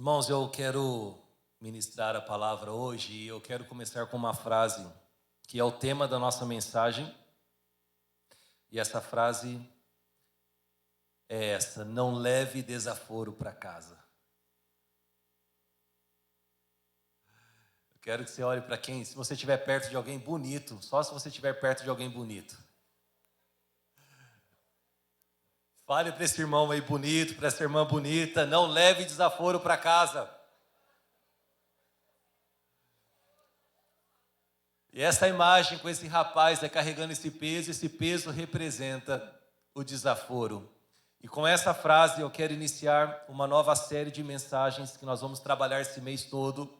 Irmãos, eu quero ministrar a palavra hoje e eu quero começar com uma frase que é o tema da nossa mensagem. E essa frase é essa: não leve desaforo para casa. Eu quero que você olhe para quem, se você estiver perto de alguém bonito, só se você estiver perto de alguém bonito. Fale para esse irmão aí bonito, para essa irmã bonita, não leve desaforo para casa. E essa imagem com esse rapaz carregando esse peso representa o desaforo. E com essa frase eu quero iniciar uma nova série de mensagens que nós vamos trabalhar esse mês todo,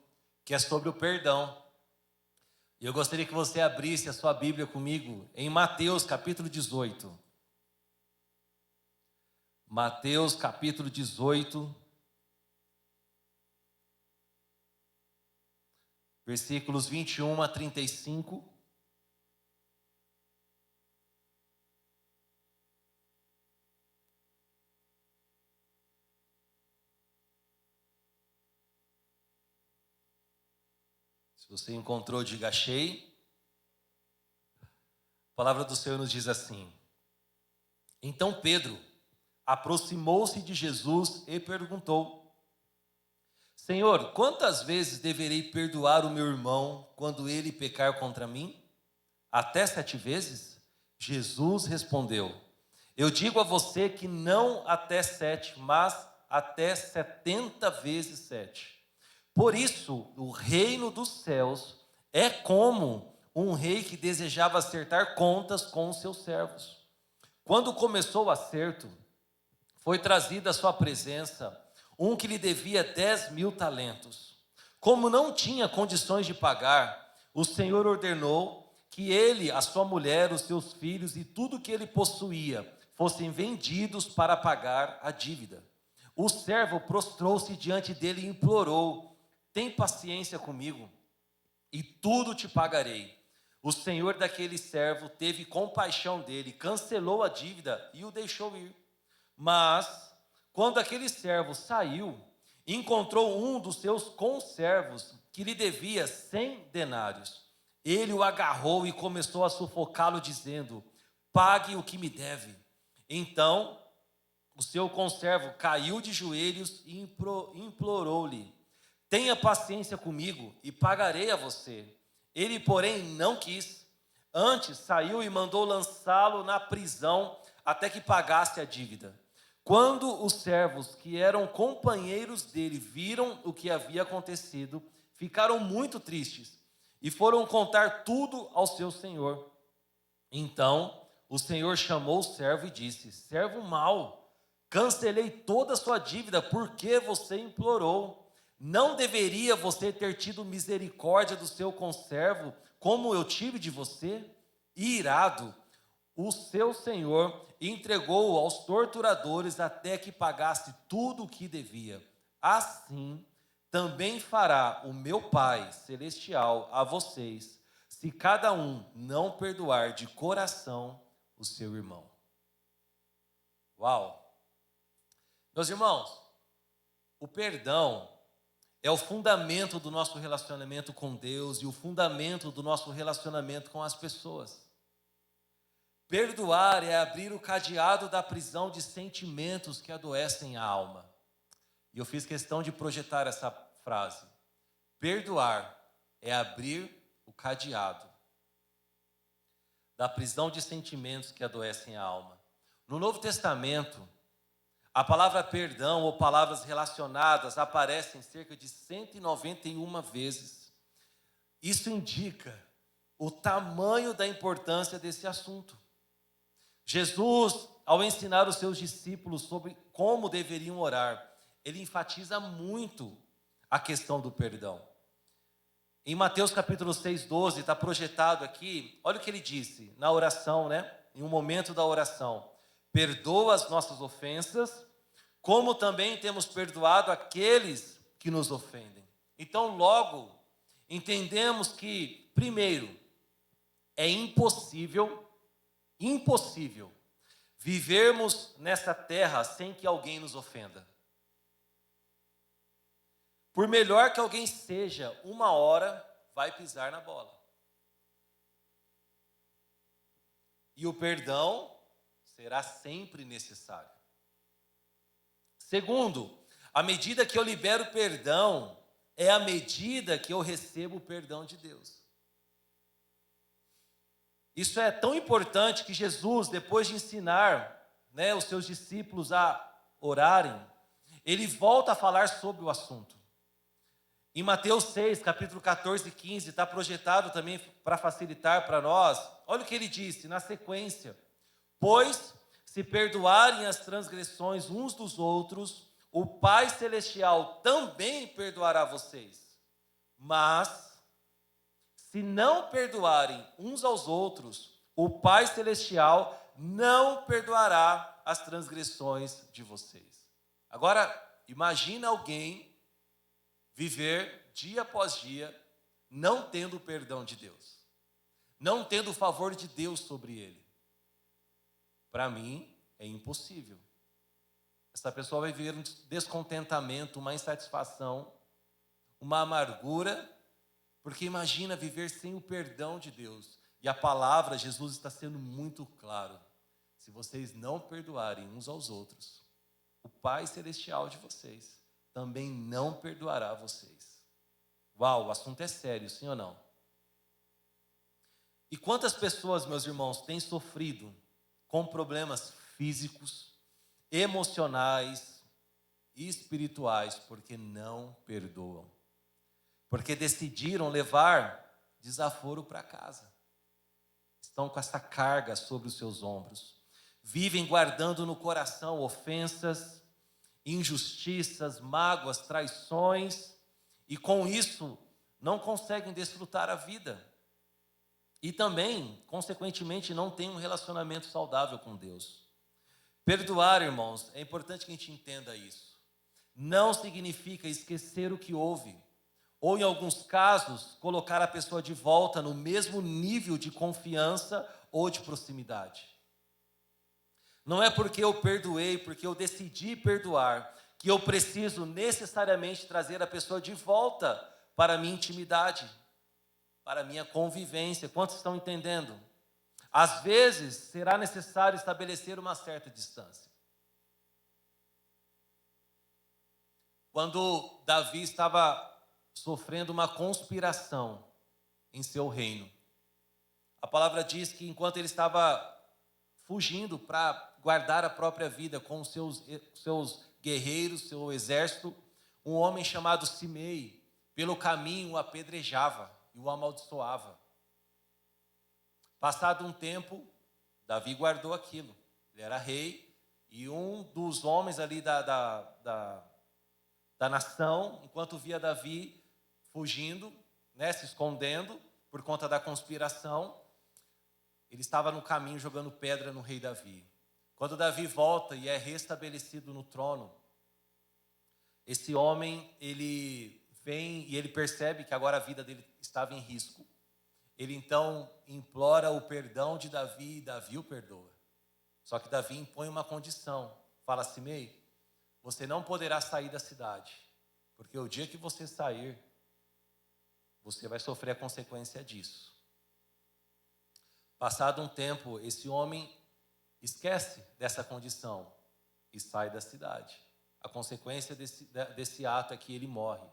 que é sobre o perdão. E eu gostaria que você abrisse a sua Bíblia comigo em Mateus capítulo 18. Mateus capítulo 18. Versículos 21 a 35. Se você encontrou, diga achei. A palavra do Senhor nos diz assim: então Pedro aproximou-se de Jesus e perguntou: Senhor, quantas vezes deverei perdoar o meu irmão quando ele pecar contra mim? Até 7 vezes? Jesus respondeu: eu digo a você que não até 7, mas até 70 vezes 7. Por isso, o reino dos céus é como um rei que desejava acertar contas com os seus servos. Quando começou o acerto, foi trazido à sua presença um que lhe devia 10.000 talentos. Como não tinha condições de pagar, o Senhor ordenou que ele, a sua mulher, os seus filhos e tudo que ele possuía fossem vendidos para pagar a dívida. O servo prostrou-se diante dele e implorou: tem paciência comigo e tudo te pagarei. O senhor daquele servo teve compaixão dele, cancelou a dívida e o deixou ir. Mas, quando aquele servo saiu, encontrou um dos seus conservos que lhe devia 100 denários. Ele o agarrou e começou a sufocá-lo, dizendo: pague o que me deve. Então, o seu conservo caiu de joelhos e implorou-lhe: tenha paciência comigo e pagarei a você. Ele, porém, não quis. Antes, saiu e mandou lançá-lo na prisão até que pagasse a dívida. Quando os servos que eram companheiros dele viram o que havia acontecido, ficaram muito tristes e foram contar tudo ao seu senhor. Então, o senhor chamou o servo e disse: servo mau, cancelei toda a sua dívida porque você implorou. Não deveria você ter tido misericórdia do seu conservo, como eu tive de você? E irado, o seu senhor entregou-o aos torturadores até que pagasse tudo o que devia. Assim, também fará o meu Pai celestial a vocês, se cada um não perdoar de coração o seu irmão. Uau! Meus irmãos, o perdão é o fundamento do nosso relacionamento com Deus e o fundamento do nosso relacionamento com as pessoas. Perdoar é abrir o cadeado da prisão de sentimentos que adoecem a alma. E eu fiz questão de projetar essa frase. Perdoar é abrir o cadeado da prisão de sentimentos que adoecem a alma. No Novo Testamento, a palavra perdão ou palavras relacionadas aparecem cerca de 191 vezes. Isso indica o tamanho da importância desse assunto. Jesus, ao ensinar os seus discípulos sobre como deveriam orar, ele enfatiza muito a questão do perdão. Em Mateus capítulo 6, 12, está projetado aqui, olha o que ele disse na oração, em um momento da oração: perdoa as nossas ofensas, como também temos perdoado aqueles que nos ofendem. Então, logo, entendemos que, primeiro, é impossível vivermos nessa terra sem que alguém nos ofenda. Por melhor que alguém seja, uma hora vai pisar na bola. E o perdão será sempre necessário. Segundo, à medida que eu libero perdão, é à medida que eu recebo o perdão de Deus. Isso é tão importante que Jesus, depois de ensinar, os seus discípulos a orarem, ele volta a falar sobre o assunto. Em Mateus 6, capítulo 14 e 15, está projetado também para facilitar para nós. Olha o que ele disse na sequência. Pois, se perdoarem as transgressões uns dos outros, o Pai Celestial também perdoará vocês. Mas, se não perdoarem uns aos outros, o Pai Celestial não perdoará as transgressões de vocês. Agora, imagina alguém viver dia após dia não tendo o perdão de Deus, não tendo o favor de Deus sobre ele. Para mim, é impossível. Essa pessoa vai viver um descontentamento, uma insatisfação, uma amargura, porque imagina viver sem o perdão de Deus. E a palavra, Jesus está sendo muito claro. Se vocês não perdoarem uns aos outros, o Pai Celestial de vocês também não perdoará vocês. Uau, o assunto é sério, sim ou não? E quantas pessoas, meus irmãos, têm sofrido com problemas físicos, emocionais e espirituais porque não perdoam? Porque decidiram levar desaforo para casa. Estão com essa carga sobre os seus ombros. Vivem guardando no coração ofensas, injustiças, mágoas, traições, e com isso não conseguem desfrutar a vida. E também, consequentemente, não têm um relacionamento saudável com Deus. Perdoar, irmãos, é importante que a gente entenda isso. Não significa esquecer o que houve, ou em alguns casos, colocar a pessoa de volta no mesmo nível de confiança ou de proximidade. Não é porque eu perdoei, porque eu decidi perdoar, que eu preciso necessariamente trazer a pessoa de volta para a minha intimidade, para a minha convivência. Quantos estão entendendo? Às vezes, será necessário estabelecer uma certa distância. Quando Davi estava sofrendo uma conspiração em seu reino, a palavra diz que enquanto ele estava fugindo para guardar a própria vida com os seus guerreiros, seu exército, um homem chamado Simei, pelo caminho o apedrejava e o amaldiçoava. Passado um tempo, Davi guardou aquilo. Ele era rei e um dos homens ali da nação, enquanto via Davi fugindo, se escondendo por conta da conspiração, ele estava no caminho jogando pedra no rei Davi. Quando Davi volta e é restabelecido no trono, esse homem, ele vem e ele percebe que agora a vida dele estava em risco. Ele então implora o perdão de Davi e Davi o perdoa. Só que Davi impõe uma condição. Fala: Simei, você não poderá sair da cidade, porque o dia que você sair, você vai sofrer a consequência disso. Passado um tempo, esse homem esquece dessa condição e sai da cidade. A consequência desse ato é que ele morre.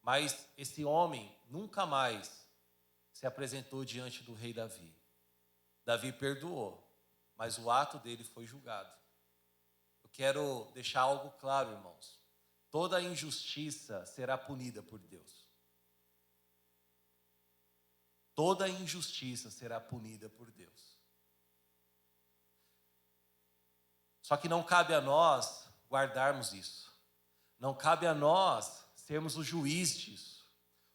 Mas esse homem nunca mais se apresentou diante do rei Davi. Davi perdoou, mas o ato dele foi julgado. Eu quero deixar algo claro, irmãos. Toda injustiça será punida por Deus. Toda injustiça será punida por Deus. Só que não cabe a nós guardarmos isso. Não cabe a nós sermos o juiz disso.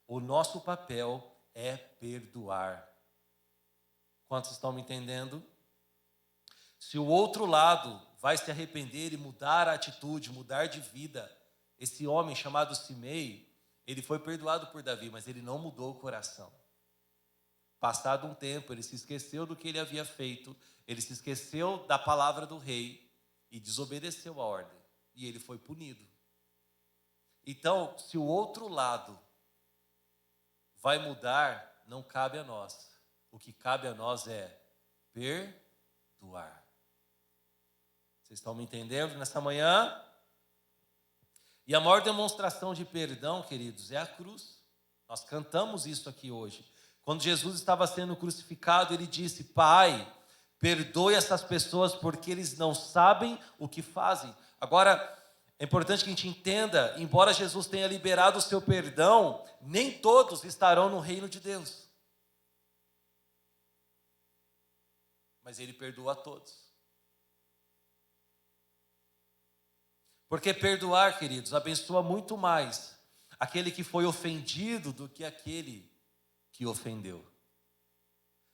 O nosso papel é perdoar. Quantos estão me entendendo? Se o outro lado vai se arrepender e mudar a atitude, mudar de vida, esse homem chamado Simei, ele foi perdoado por Davi, mas ele não mudou o coração. Passado um tempo, ele se esqueceu do que ele havia feito, ele se esqueceu da palavra do rei e desobedeceu a ordem. E ele foi punido. Então, se o outro lado vai mudar, não cabe a nós. O que cabe a nós é perdoar. Vocês estão me entendendo nessa manhã? E a maior demonstração de perdão, queridos, é a cruz. Nós cantamos isso aqui hoje. Quando Jesus estava sendo crucificado, ele disse: Pai, perdoe essas pessoas porque eles não sabem o que fazem. Agora, é importante que a gente entenda, embora Jesus tenha liberado o seu perdão, nem todos estarão no reino de Deus. Mas ele perdoa a todos. Porque perdoar, queridos, abençoa muito mais aquele que foi ofendido do que aquele que ofendeu.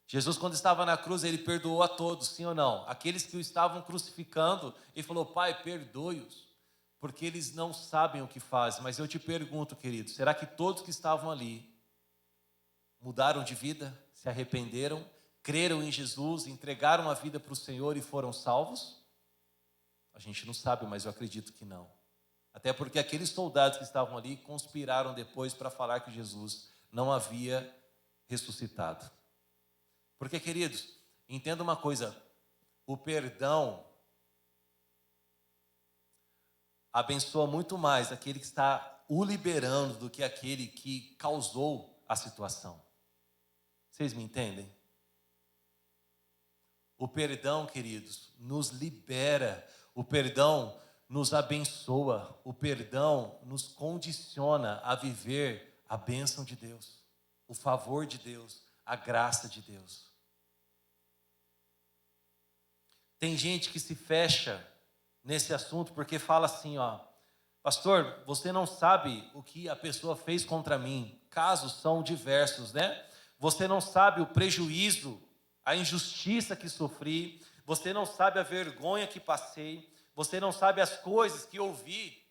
Jesus, quando estava na cruz, ele perdoou a todos, sim ou não? Aqueles que o estavam crucificando, ele falou: Pai, perdoe-os, porque eles não sabem o que fazem. Mas eu te pergunto, querido, será que todos que estavam ali mudaram de vida, se arrependeram, creram em Jesus, entregaram a vida para o Senhor e foram salvos? A gente não sabe, mas eu acredito que não. Até porque aqueles soldados que estavam ali conspiraram depois para falar que Jesus não havia ressuscitado. Porque, queridos, entenda uma coisa: o perdão abençoa muito mais aquele que está o liberando do que aquele que causou a situação. Vocês me entendem? O perdão, queridos, nos libera. O perdão nos abençoa. O perdão nos condiciona a viver a bênção de Deus, o favor de Deus, a graça de Deus. Tem gente que se fecha nesse assunto porque fala assim, pastor, você não sabe o que a pessoa fez contra mim. Casos são diversos, né? Você não sabe o prejuízo, a injustiça que sofri. Você não sabe a vergonha que passei. Você não sabe as coisas que ouvi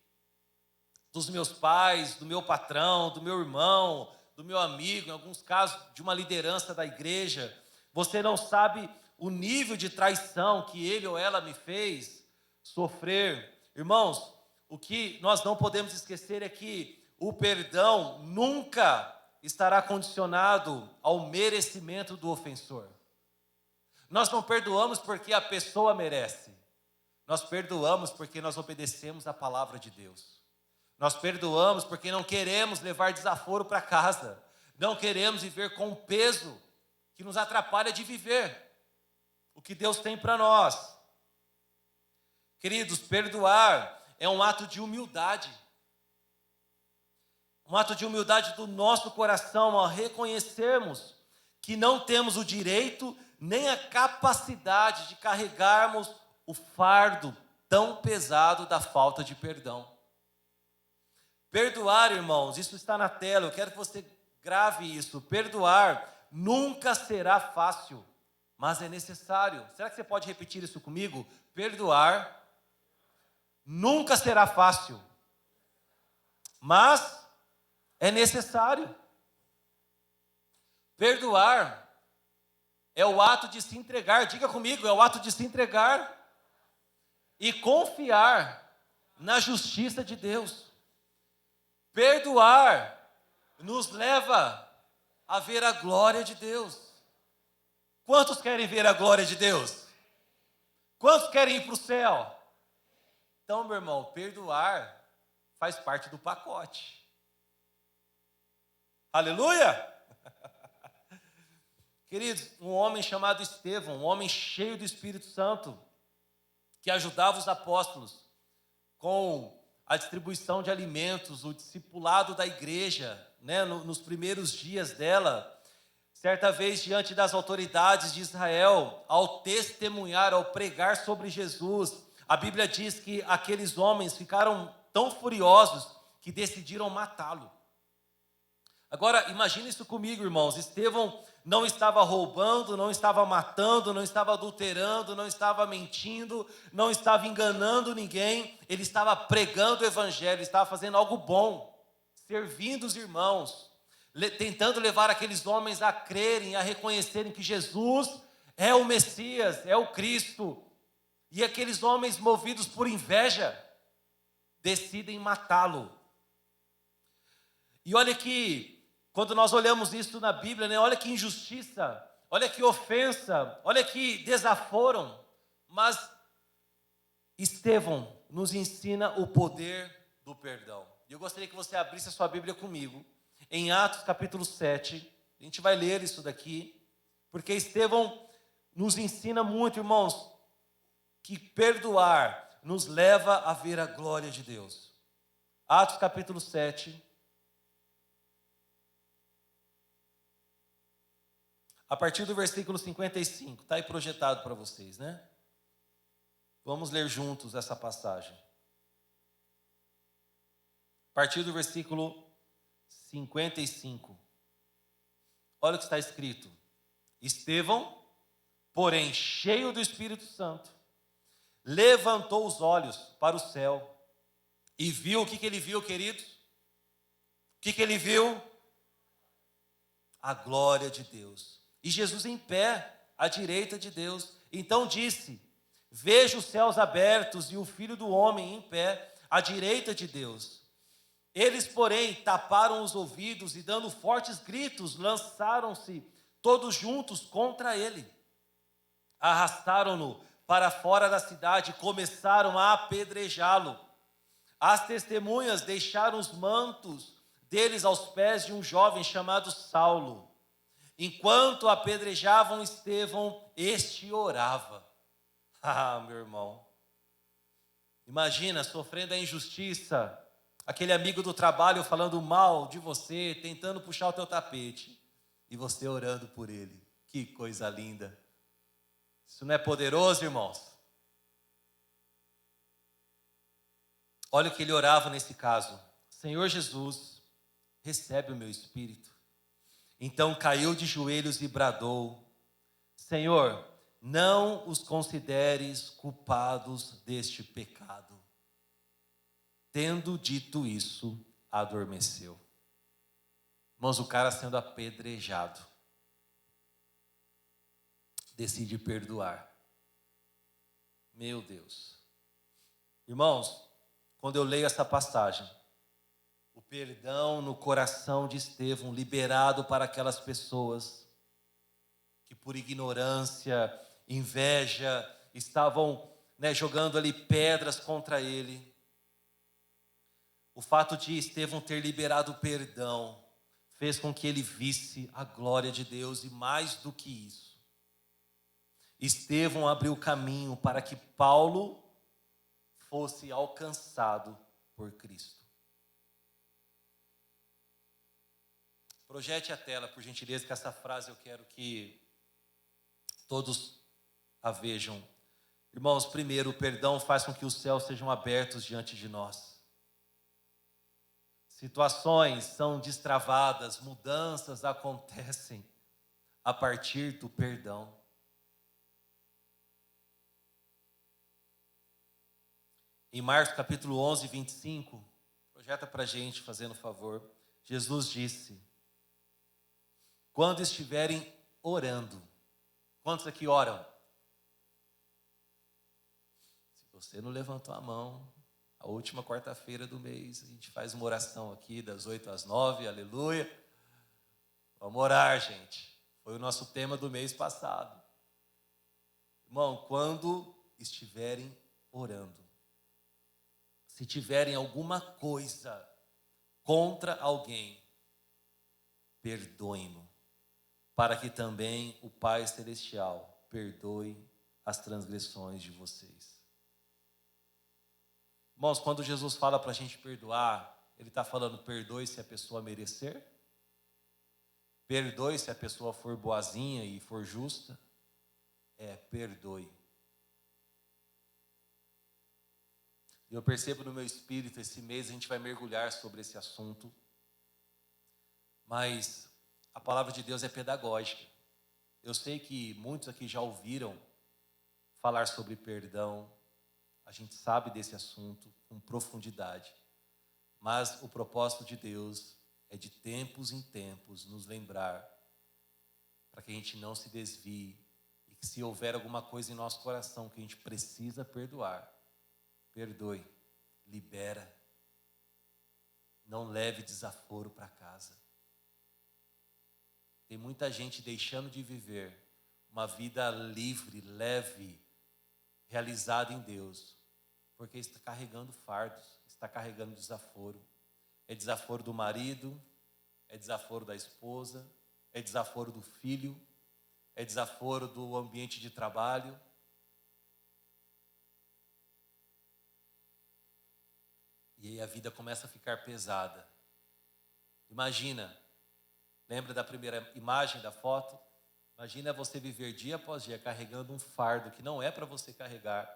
dos meus pais, do meu patrão, do meu irmão, do meu amigo, em alguns casos de uma liderança da igreja. Você não sabe o nível de traição que ele ou ela me fez sofrer. Irmãos, o que nós não podemos esquecer é que o perdão nunca estará condicionado ao merecimento do ofensor. Nós não perdoamos porque a pessoa merece. Nós perdoamos porque nós obedecemos a palavra de Deus. Nós perdoamos porque não queremos levar desaforo para casa. Não queremos viver com um peso que nos atrapalha de viver o que Deus tem para nós. Queridos, perdoar é um ato de humildade. Um ato de humildade do nosso coração ao reconhecermos que não temos o direito nem a capacidade de carregarmos o fardo tão pesado da falta de perdão. Perdoar, irmãos, isso está na tela, eu quero que você grave isso. Perdoar nunca será fácil, mas é necessário. Será que você pode repetir isso comigo? Perdoar nunca será fácil, mas é necessário. Perdoar é o ato de se entregar. Diga comigo, é o ato de se entregar e confiar na justiça de Deus. Perdoar nos leva a ver a glória de Deus. Quantos querem ver a glória de Deus? Quantos querem ir para o céu? Então, meu irmão, perdoar faz parte do pacote. Aleluia! Queridos, um homem chamado Estevão, um homem cheio do Espírito Santo, que ajudava os apóstolos com a distribuição de alimentos, o discipulado da igreja, né, nos primeiros dias dela. Certa vez, diante das autoridades de Israel, ao testemunhar, ao pregar sobre Jesus, a Bíblia diz que aqueles homens ficaram tão furiosos que decidiram matá-lo. Agora, imagine isso comigo, irmãos. Estevão não estava roubando, não estava matando, não estava adulterando, não estava mentindo, não estava enganando ninguém. Ele estava pregando o evangelho, estava fazendo algo bom, servindo os irmãos, tentando levar aqueles homens a crerem, a reconhecerem que Jesus é o Messias, é o Cristo. E aqueles homens, movidos por inveja, decidem matá-lo. E olha que, quando nós olhamos isso na Bíblia, né, olha que injustiça, olha que ofensa, olha que desaforam, mas Estevão nos ensina o poder do perdão. E eu gostaria que você abrisse a sua Bíblia comigo, em Atos capítulo 7, a gente vai ler isso daqui, porque Estevão nos ensina muito, irmãos, que perdoar nos leva a ver a glória de Deus. Atos capítulo 7, a partir do versículo 55, está aí projetado para vocês, né? Vamos ler juntos essa passagem. A partir do versículo 55. Olha o que está escrito. Estevão, porém cheio do Espírito Santo, levantou os olhos para o céu e viu, o que ele viu, queridos? O que ele viu? A glória de Deus. E Jesus em pé, à direita de Deus. Então disse: vejo os céus abertos e o Filho do Homem em pé, à direita de Deus. Eles, porém, taparam os ouvidos e, dando fortes gritos, lançaram-se todos juntos contra ele. Arrastaram-no para fora da cidade e começaram a apedrejá-lo. As testemunhas deixaram os mantos deles aos pés de um jovem chamado Saulo. Enquanto apedrejavam Estevão, este orava. Ah, meu irmão, imagina sofrendo a injustiça, aquele amigo do trabalho falando mal de você, tentando puxar o teu tapete, e você orando por ele. Que coisa linda. Isso não é poderoso, irmãos? Olha o que ele orava nesse caso. Senhor Jesus, recebe o meu espírito. Então caiu de joelhos e bradou: Senhor, não os consideres culpados deste pecado. Tendo dito isso, adormeceu. Irmãos, o cara sendo apedrejado decide perdoar. Meu Deus. Irmãos, quando eu leio essa passagem, o perdão no coração de Estevão, liberado para aquelas pessoas que por ignorância, inveja, estavam, jogando ali pedras contra ele. O fato de Estevão ter liberado o perdão fez com que ele visse a glória de Deus, e mais do que isso, Estevão abriu caminho para que Paulo fosse alcançado por Cristo. Projete a tela, por gentileza, que essa frase eu quero que todos a vejam. Irmãos, primeiro, o perdão faz com que os céus sejam abertos diante de nós. Situações são destravadas, mudanças acontecem a partir do perdão. Em Marcos capítulo 11, 25, projeta para a gente, fazendo favor. Jesus disse: quando estiverem orando, quantos aqui oram? Se você não levantou a mão, a última quarta-feira do mês, a gente faz uma oração aqui das 8 às 9, aleluia. Vamos orar, gente. Foi o nosso tema do mês passado. Irmão, quando estiverem orando, se tiverem alguma coisa contra alguém, perdoem-no, para que também o Pai Celestial perdoe as transgressões de vocês. Irmãos, quando Jesus fala para a gente perdoar, Ele está falando: perdoe se a pessoa merecer, perdoe se a pessoa for boazinha e for justa, perdoe. E eu percebo no meu espírito, esse mês a gente vai mergulhar sobre esse assunto, mas a palavra de Deus é pedagógica. Eu sei que muitos aqui já ouviram falar sobre perdão, a gente sabe desse assunto com profundidade, mas o propósito de Deus é de tempos em tempos nos lembrar, para que a gente não se desvie, e que se houver alguma coisa em nosso coração que a gente precisa perdoar, perdoe, libera, não leve desaforo para casa. Tem muita gente deixando de viver uma vida livre, leve, realizada em Deus, porque está carregando fardos, está carregando desaforo. É desaforo do marido, é desaforo da esposa, é desaforo do filho, é desaforo do ambiente de trabalho. E aí a vida começa a ficar pesada. Imagina, lembra da primeira imagem da foto? Imagina você viver dia após dia carregando um fardo que não é para você carregar,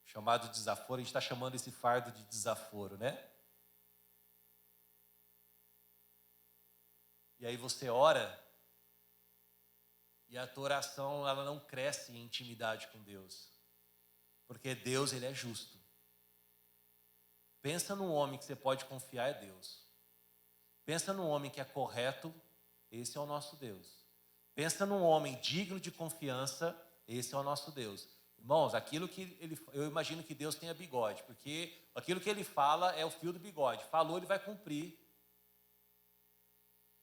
chamado desaforo. A gente está chamando esse fardo de desaforo, né? E aí você ora, e a tua oração ela não cresce em intimidade com Deus, porque Deus ele é justo. Pensa num homem que você pode confiar, é Deus. Pensa num homem que é correto, esse é o nosso Deus. Pensa num homem digno de confiança, esse é o nosso Deus. Irmãos, eu imagino que Deus tenha bigode, porque aquilo que ele fala é o fio do bigode. Falou, ele vai cumprir.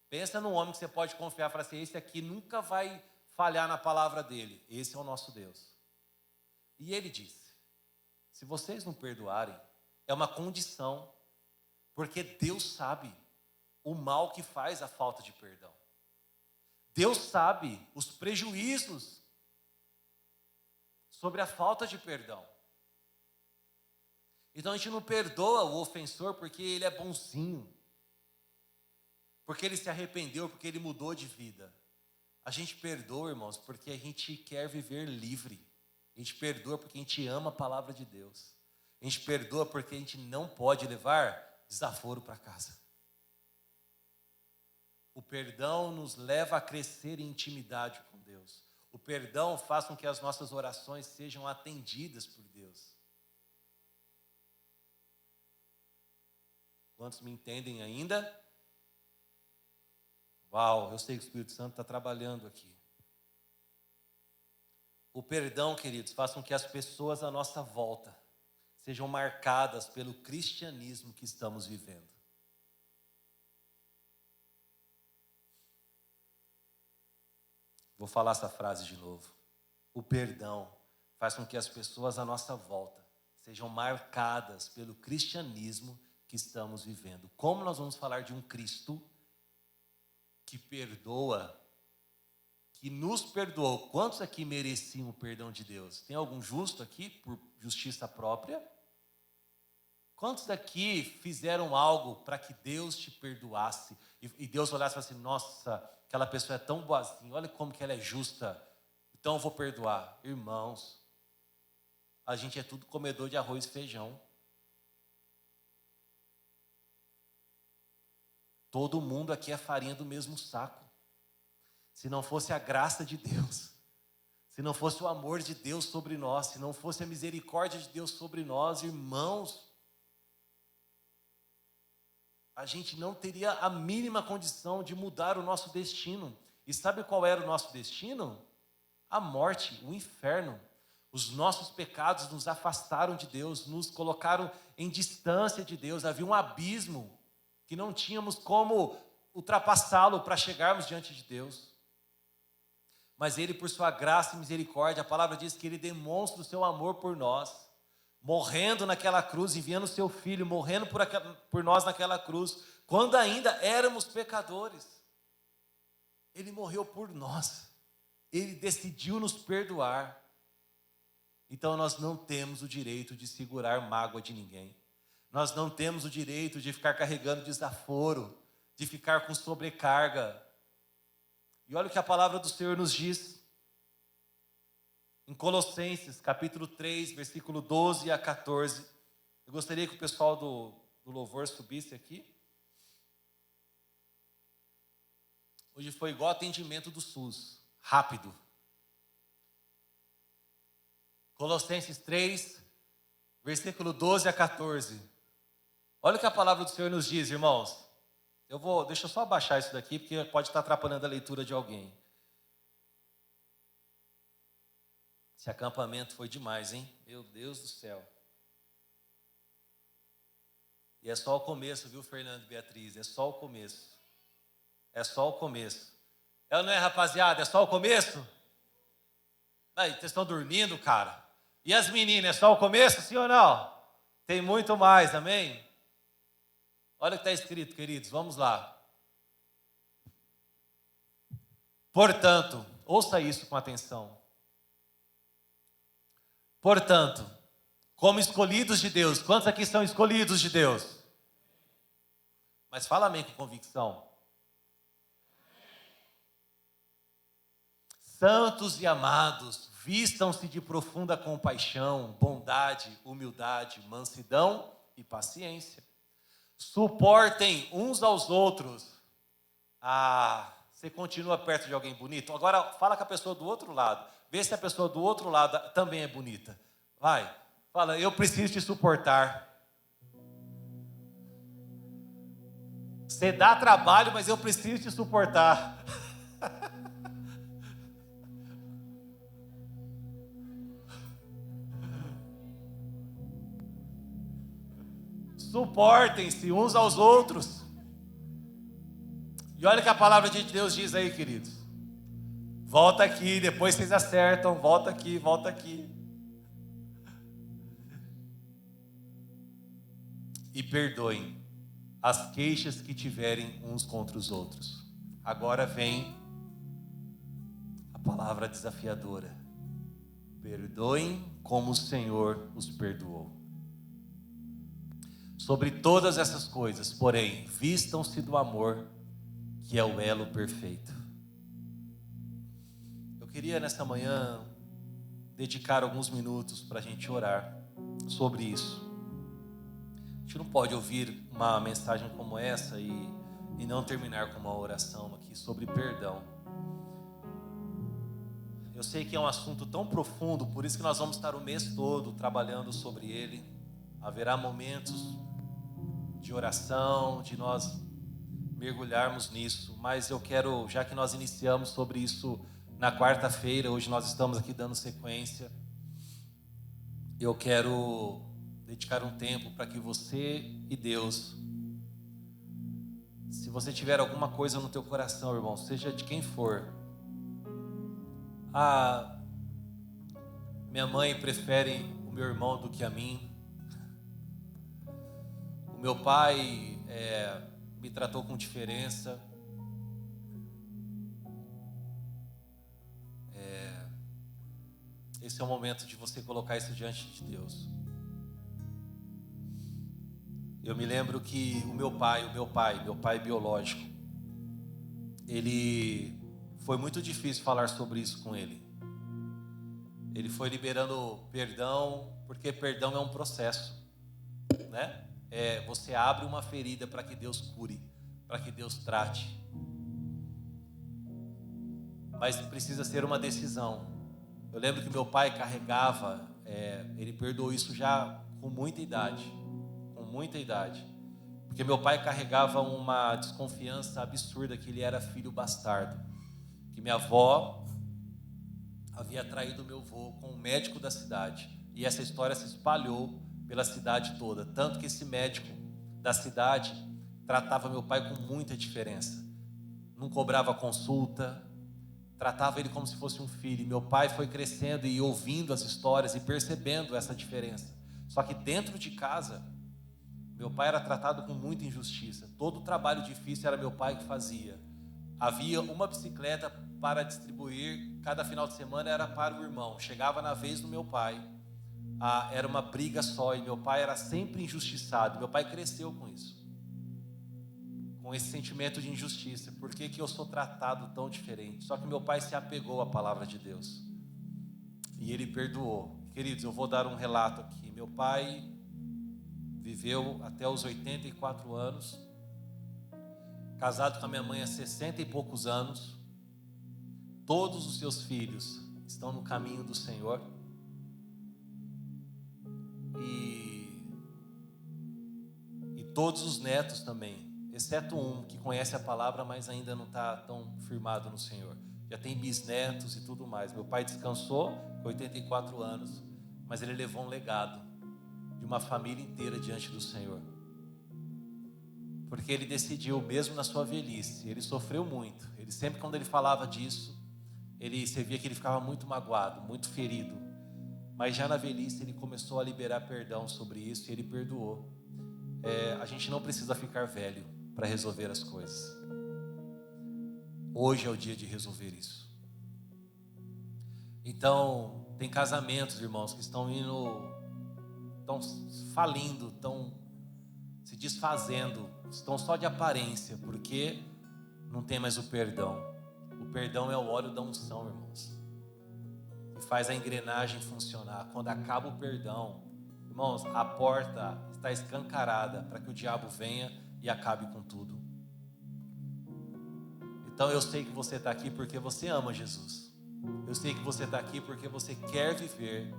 Pensa num homem que você pode confiar, fala assim, esse aqui nunca vai falhar na palavra dele. Esse é o nosso Deus. E ele disse, se vocês não perdoarem, é uma condição, porque Deus sabe o mal que faz a falta de perdão. Deus sabe os prejuízos sobre a falta de perdão. Então a gente não perdoa o ofensor porque ele é bonzinho, porque ele se arrependeu, porque ele mudou de vida. A gente perdoa, irmãos, porque a gente quer viver livre. A gente perdoa porque a gente ama a palavra de Deus. A gente perdoa porque a gente não pode levar desaforo para casa. O perdão nos leva a crescer em intimidade com Deus. O perdão faz com que as nossas orações sejam atendidas por Deus. Quantos me entendem ainda? Uau, eu sei que o Espírito Santo está trabalhando aqui. O perdão, queridos, faz com que as pessoas à nossa volta sejam marcadas pelo cristianismo que estamos vivendo. Vou falar essa frase de novo. O perdão faz com que as pessoas à nossa volta sejam marcadas pelo cristianismo que estamos vivendo. Como nós vamos falar de um Cristo que perdoa, que nos perdoou? Quantos aqui mereciam o perdão de Deus? Tem algum justo aqui por justiça própria? Quantos daqui fizeram algo para que Deus te perdoasse? E Deus olhasse e falasse assim, nossa, aquela pessoa é tão boazinha, olha como que ela é justa, então eu vou perdoar. Irmãos, a gente é tudo comedor de arroz e feijão. Todo mundo aqui é farinha do mesmo saco. Se não fosse a graça de Deus, se não fosse o amor de Deus sobre nós, se não fosse a misericórdia de Deus sobre nós, irmãos, a gente não teria a mínima condição de mudar o nosso destino. E sabe qual era o nosso destino? A morte, o inferno. Os nossos pecados nos afastaram de Deus, nos colocaram em distância de Deus. Havia um abismo que não tínhamos como ultrapassá-lo para chegarmos diante de Deus. Mas Ele, por sua graça e misericórdia, a palavra diz que Ele demonstra o seu amor por nós, morrendo naquela cruz, enviando o seu Filho, morrendo por nós naquela cruz, quando ainda éramos pecadores. Ele morreu por nós, Ele decidiu nos perdoar. Então nós não temos o direito de segurar mágoa de ninguém. Nós não temos o direito de ficar carregando desaforo, de ficar com sobrecarga. E olha o que a palavra do Senhor nos diz. Em Colossenses, capítulo 3, versículo 12 a 14. Eu gostaria que o pessoal do louvor subisse aqui. Hoje foi igual atendimento do SUS, rápido. Colossenses 3, versículo 12 a 14. Olha o que a palavra do Senhor nos diz, irmãos. Deixa eu só abaixar isso daqui, porque pode estar atrapalhando a leitura de alguém. Esse acampamento foi demais, hein? Meu Deus do céu. E é só o começo, viu, Fernando e Beatriz? É só o começo. É só o começo. Ela não é, rapaziada? É só o começo? Aí, vocês estão dormindo, cara? E as meninas, é só o começo, sim ou não? Tem muito mais, amém? Olha o que está escrito, queridos, vamos lá. Portanto, ouça isso com atenção. Portanto, como escolhidos de Deus, quantos aqui são escolhidos de Deus? Mas fala amém com convicção. Santos e amados, vistam-se de profunda compaixão, bondade, humildade, mansidão e paciência. Suportem uns aos outros. Você continua perto de alguém bonito? Agora fala com a pessoa do outro lado. Vê se a pessoa do outro lado também é bonita. Vai, fala, eu preciso te suportar. Você dá trabalho, mas eu preciso te suportar. Suportem-se uns aos outros. E olha o que a palavra de Deus diz aí, queridos. Volta aqui, depois vocês acertam. Volta aqui, volta aqui. E perdoem as queixas que tiverem uns contra os outros. Agora vem a palavra desafiadora. Perdoem como o Senhor os perdoou. Sobre todas essas coisas, porém, vistam-se do amor, que é o elo perfeito. Eu queria nessa manhã dedicar alguns minutos para a gente orar sobre isso. A gente não pode ouvir uma mensagem como essa e não terminar com uma oração aqui sobre perdão. Eu sei que é um assunto tão profundo, por isso que nós vamos estar o mês todo trabalhando sobre ele. Haverá momentos de oração, de nós mergulharmos nisso, mas eu quero, já que nós iniciamos sobre isso na quarta-feira, hoje nós estamos aqui dando sequência, eu quero dedicar um tempo para que você e Deus, se você tiver alguma coisa no teu coração, irmão, seja de quem for, minha mãe prefere o meu irmão do que a mim, o meu pai me tratou com diferença. Esse é o momento de você colocar isso diante de Deus. Eu me lembro que o meu pai biológico, foi muito difícil falar sobre isso com ele. Ele foi liberando perdão, porque perdão é um processo, né? Você abre uma ferida para que Deus cure, para que Deus trate. Mas precisa ser uma decisão. Eu lembro que meu pai carregava, ele perdoou isso já com muita idade. Porque meu pai carregava uma desconfiança absurda que ele era filho bastardo. Que minha avó havia traído meu avô com um médico da cidade. E essa história se espalhou pela cidade toda. Tanto que esse médico da cidade tratava meu pai com muita diferença. Não cobrava consulta, tratava ele como se fosse um filho. Meu pai foi crescendo e ouvindo as histórias e percebendo essa diferença. Só que dentro de casa, meu pai era tratado com muita injustiça. Todo o trabalho difícil era meu pai que fazia. Havia uma bicicleta para distribuir, cada final de semana era para o irmão. Chegava na vez do meu pai, era uma briga só, e meu pai era sempre injustiçado. Meu pai cresceu com isso, com esse sentimento de injustiça. Por que eu sou tratado tão diferente? Só que meu pai se apegou à palavra de Deus e ele perdoou. Queridos, eu vou dar um relato aqui. Meu pai viveu até os 84 anos, casado com a minha mãe há 60 e poucos anos. Todos os seus filhos estão no caminho do Senhor. E todos os netos também, exceto um que conhece a palavra, mas ainda não está tão firmado no Senhor. Já tem bisnetos e tudo mais. Meu pai descansou com 84 anos, mas ele levou um legado de uma família inteira diante do Senhor. Porque ele decidiu, mesmo na sua velhice, ele sofreu muito. Ele sempre, quando ele falava disso, você via que ele ficava muito magoado, muito ferido. Mas já na velhice ele começou a liberar perdão sobre isso e ele perdoou. A gente não precisa ficar velho para resolver as coisas. Hoje é o dia de resolver isso. Então, tem casamentos, irmãos, que estão falindo, estão se desfazendo, estão só de aparência, porque não tem mais o perdão. O perdão é o óleo da unção, irmãos, que faz a engrenagem funcionar. Quando acaba o perdão, irmãos, a porta está escancarada para que o diabo venha e acabe com tudo. Então eu sei que você está aqui porque você ama Jesus. Eu sei que você está aqui porque você quer viver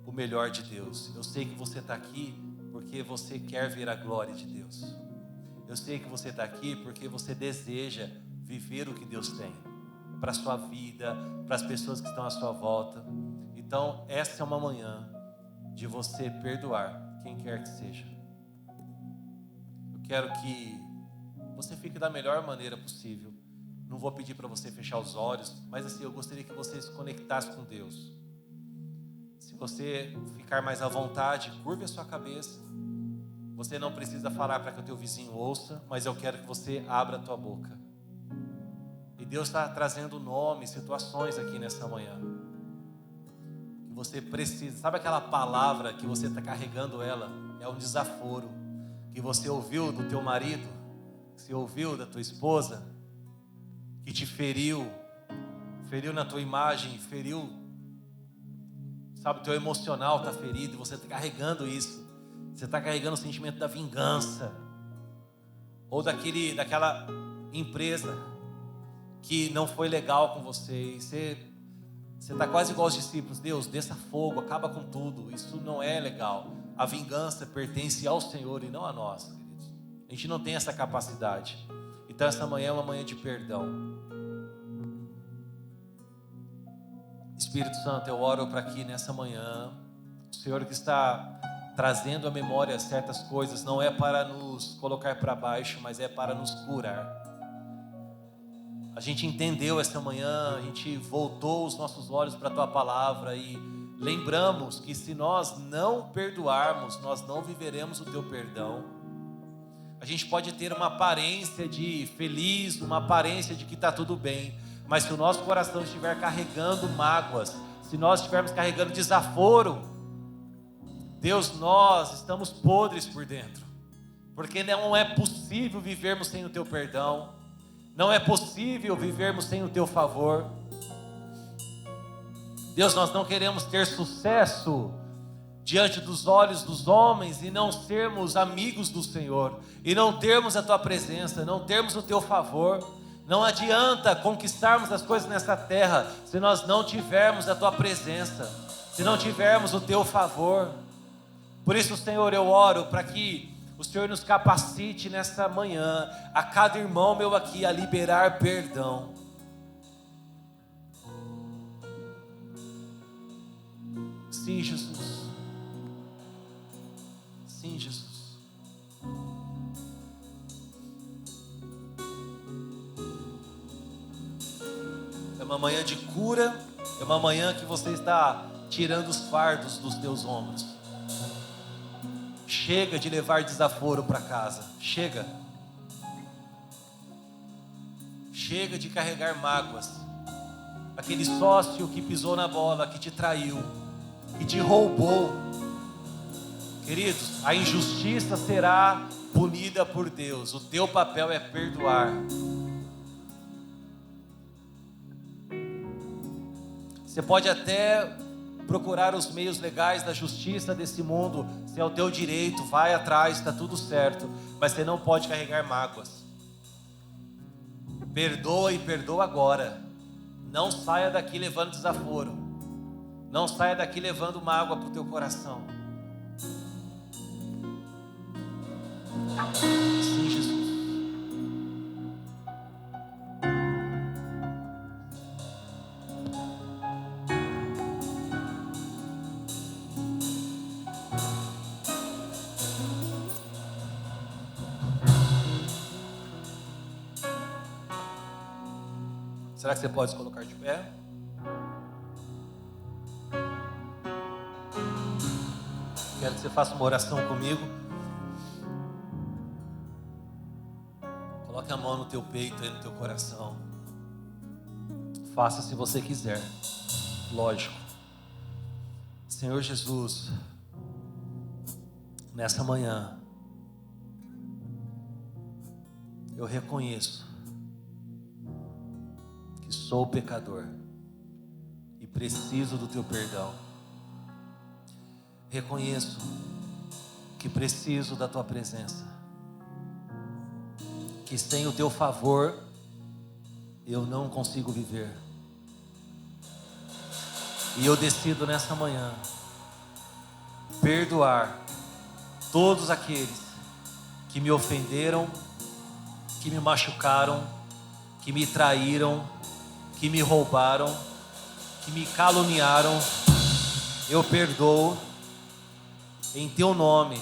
o melhor de Deus. Eu sei que você está aqui porque você quer ver a glória de Deus. Eu sei que você está aqui porque você deseja viver o que Deus tem para a sua vida, para as pessoas que estão à sua volta. Então essa é uma manhã de você perdoar quem quer que seja. Eu quero que você fique da melhor maneira possível. Não vou pedir para você fechar os olhos, mas assim, eu gostaria que você se conectasse com Deus. Se você ficar mais à vontade, curve a sua cabeça. Você não precisa falar para que o teu vizinho ouça, mas eu quero que você abra a tua boca. E Deus está trazendo nomes, situações aqui nessa manhã. Que você precisa, sabe aquela palavra que você está carregando ela? É um desaforo. Que você ouviu do teu marido, que você ouviu da tua esposa, que te feriu na tua imagem, feriu, sabe, o teu emocional está ferido e você está carregando isso. Você está carregando o sentimento da vingança, ou daquela empresa que não foi legal com você, e você está quase igual aos discípulos. Deus, desça fogo, acaba com tudo, isso não é legal. A vingança pertence ao Senhor e não a nós, queridos. A gente não tem essa capacidade. Então essa manhã é uma manhã de perdão. Espírito Santo, eu oro para que nessa manhã, o Senhor que está trazendo à memória certas coisas, não é para nos colocar para baixo, mas é para nos curar. A gente entendeu essa manhã, a gente voltou os nossos olhos para a Tua Palavra e lembramos que se nós não perdoarmos, nós não viveremos o Teu perdão. A gente pode ter uma aparência de feliz, uma aparência de que está tudo bem, mas se o nosso coração estiver carregando mágoas, se nós estivermos carregando desaforo, Deus, nós estamos podres por dentro, porque não é possível vivermos sem o Teu perdão, não é possível vivermos sem o Teu favor. Deus, nós não queremos ter sucesso diante dos olhos dos homens e não sermos amigos do Senhor, e não termos a Tua presença, não termos o Teu favor. Não adianta conquistarmos as coisas nessa terra se nós não tivermos a Tua presença, se não tivermos o Teu favor. Por isso, Senhor, eu oro para que o Senhor nos capacite nessa manhã, a cada irmão meu aqui, a liberar perdão. Sim, Jesus. Sim, Jesus. É uma manhã de cura, é uma manhã que você está tirando os fardos dos teus ombros. Chega de levar desaforo para casa. Chega. Chega de carregar mágoas. Aquele sócio que pisou na bola, que te traiu, que te roubou. Queridos, a injustiça será punida por Deus. O teu papel é perdoar. Você pode até procurar os meios legais da justiça desse mundo, se é o teu direito, vai atrás, está tudo certo, mas você não pode carregar mágoas. Perdoa e perdoa agora. Não saia daqui levando desaforo, não saia daqui levando mágoa para o teu coração. Sim, Jesus. Será que você pode se colocar de pé? Quero que você faça uma oração comigo. Coloque a mão no teu peito e no teu coração. Faça se você quiser. Lógico. Senhor Jesus, nessa manhã, eu reconheço que sou pecador e preciso do teu perdão. Reconheço que preciso da tua presença, que sem o teu favor eu não consigo viver. E eu decido nessa manhã perdoar todos aqueles que me ofenderam, que me machucaram, que me traíram, que me roubaram, que me caluniaram. Eu perdoo em teu nome.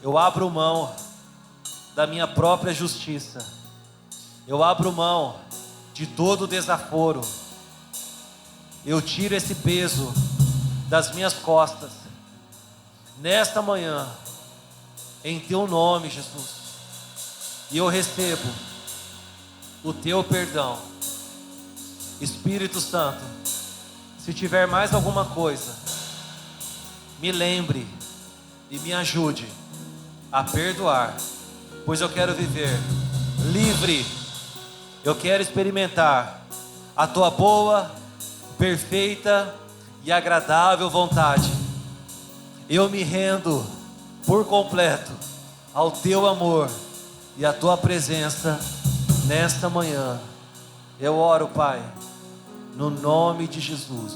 Eu abro mão da minha própria justiça. Eu abro mão de todo o desaforo. Eu tiro esse peso das minhas costas. Nesta manhã, em teu nome, Jesus. E eu recebo o teu perdão. Espírito Santo, se tiver mais alguma coisa, me lembre e me ajude a perdoar, pois eu quero viver livre. Eu quero experimentar a tua boa, perfeita e agradável vontade. Eu me rendo por completo ao teu amor e à tua presença nesta manhã. Eu oro, Pai, no nome de Jesus.